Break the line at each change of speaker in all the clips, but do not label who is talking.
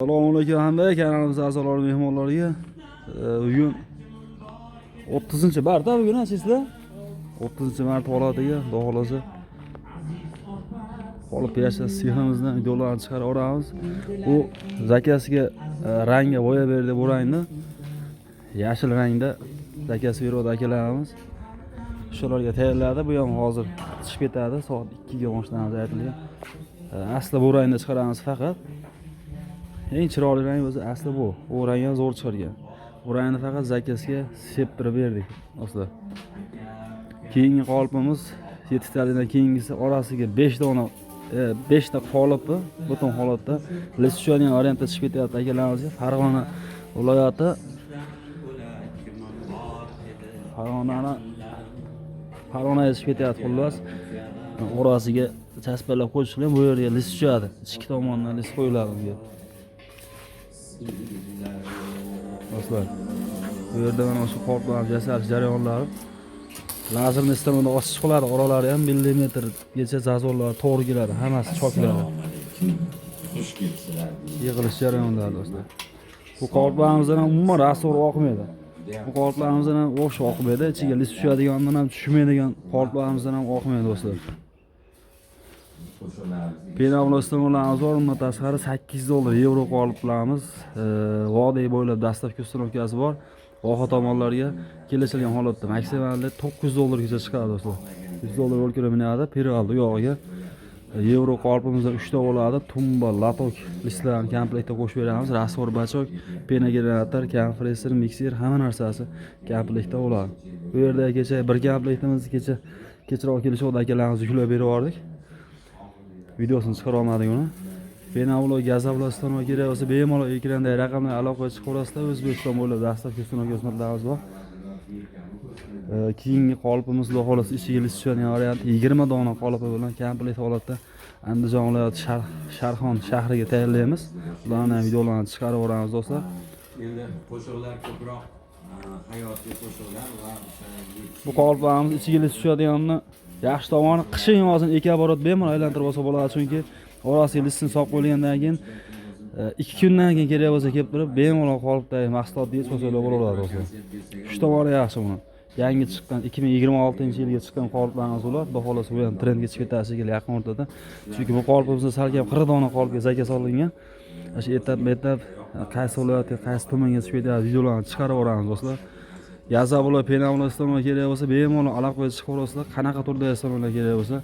Assalomualaikum hamda kanalimiz a'zolari mehmonlariga bugun 30-mart bugun asizlar 30-mart holatiga Xudo xolasa qolib yasha seximizdan videolarni chiqarib olamiz. Bu zakasiga rangga bo'ya berdi bu rangni. Yashil rangda zakasi beradi akalarimiz. Shularga tayyorladi. Bu ham hozir chiqib ketadi. Soat 2 ga boshlanadi aytilgan. Asli bu rangda chiqaramiz faqat. Eng chiroyli rang o'zi asli bu. Bu rang ham zo'r chiqargan. Bu rangni faqat zakasiga septirib berdik do'stlar. Keyingi qolipimiz 7 tadan keyingisi orasiga 5 dona 5 ta qolipi butun holatda listionniy variantda chiqib ketyapti akalarimizga. Farg'ona viloyati Farg'onaga chiqib ketyapti xullas. Orasiga chaspalab qo'yishlar, bu yerga list tushadi. Ikki tomondan list qo'yiladi bunga. Do'stlar, bu yerda mana shu qortlar jasarish jarayonlari lazerni sistemada ochiq qiladi, oralari ham millimetrgacha zazorlar, to'g'ri hammasi chokiladi. Yig'ilish jarayonlari do'stlar. Bu qortlarimizdan umuman rasor oqmaydi. Bu qortlarimizdan ham o'xsh oqmaydi, ichiga list tushadigandan ham tushmaydigan qortlarimizdan ham oqmaydi do'stlar. Penavlostonlarimiz bor, undan tashqari 8 dollar yevro qoliplarimiz. Vodiy bo'ylab dastavka ustanovkasi bor. Voha tomonlarga kelishilgan holatda maksimalda 9 dollargacha chiqadi do'stlar. 100 dollar o'lkira minadi, piraldi yog'iga. Yevro qolipimizda 3 ta bo'ladi. Tumba, latok listlarni komplektda qo'shib beramiz. Rasvor bachok, pena generator, kompressor, mikser hamma narsasi komplektda bo'ladi. Bu yerda kecha bir komplektimizni kechroq kelishib akalarimiz yuklab berib yubordik. Videosini chiqara olmadik uni. Penavlo gazavlastano kerak bo'lsa bemalol ekranda raqamlar aloqaga chiqib olasizlar. O'zbekiston bo'ylab dastavka ustanovka xizmatlarimiz bor. Keyingi qolipimiz Xudo xolasa ichiga list tushadigan variant 20 dona qolipi bilan komplekt holatda Andijon viloyati Sharxon shahriga tayyorlaymiz. Ularni ham videolarini chiqarib olamiz do'stlar.
Endi qo'shiqlar ko'proq hayotiy qo'shiqlar va
bu qoliplarimiz ichiga list tushadiganini yaxshi tomoni qishin yozin ekaborot bemalol aylantirib olsa bo'ladi, chunki orasiga listni solib qo'ygandan keyin 2 kundan keyin kerak bo'lsa kelib turib bemalol qolipdagi mahsulotni yechib olsalar bo'laveradi do'stlar. Shu tomoni yaxshi buni. Yangi chiqqan 2026-yilga chiqqan qoliplarimiz ular. Xudo xolasa bu ham trendga chiqib ketadi shekilli yaqin o'rtada. Chunki bu qolipimizda salkam 40 dona qolipga zaka solingan. Shu etap qaysi viloyatga, qaysi tumanga chiqib ketadi videolarni chiqarib olamiz do'stlar. Yazablar, penavlostonlar kerak bo'lsa bemalol aloqaga chiqib olasizlar. Qanaqa turda yasamoqlar kerak bo'lsa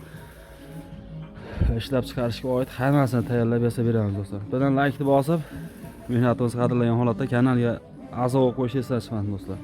ishlab chiqarishga oid hammasini tayyorlab yasab beramiz do'stlar. Bilan like bosib, mehnatimiz qadrlangan holatda kanalga a'zo bo'lib qo'yishingizni so'raman do'stlar.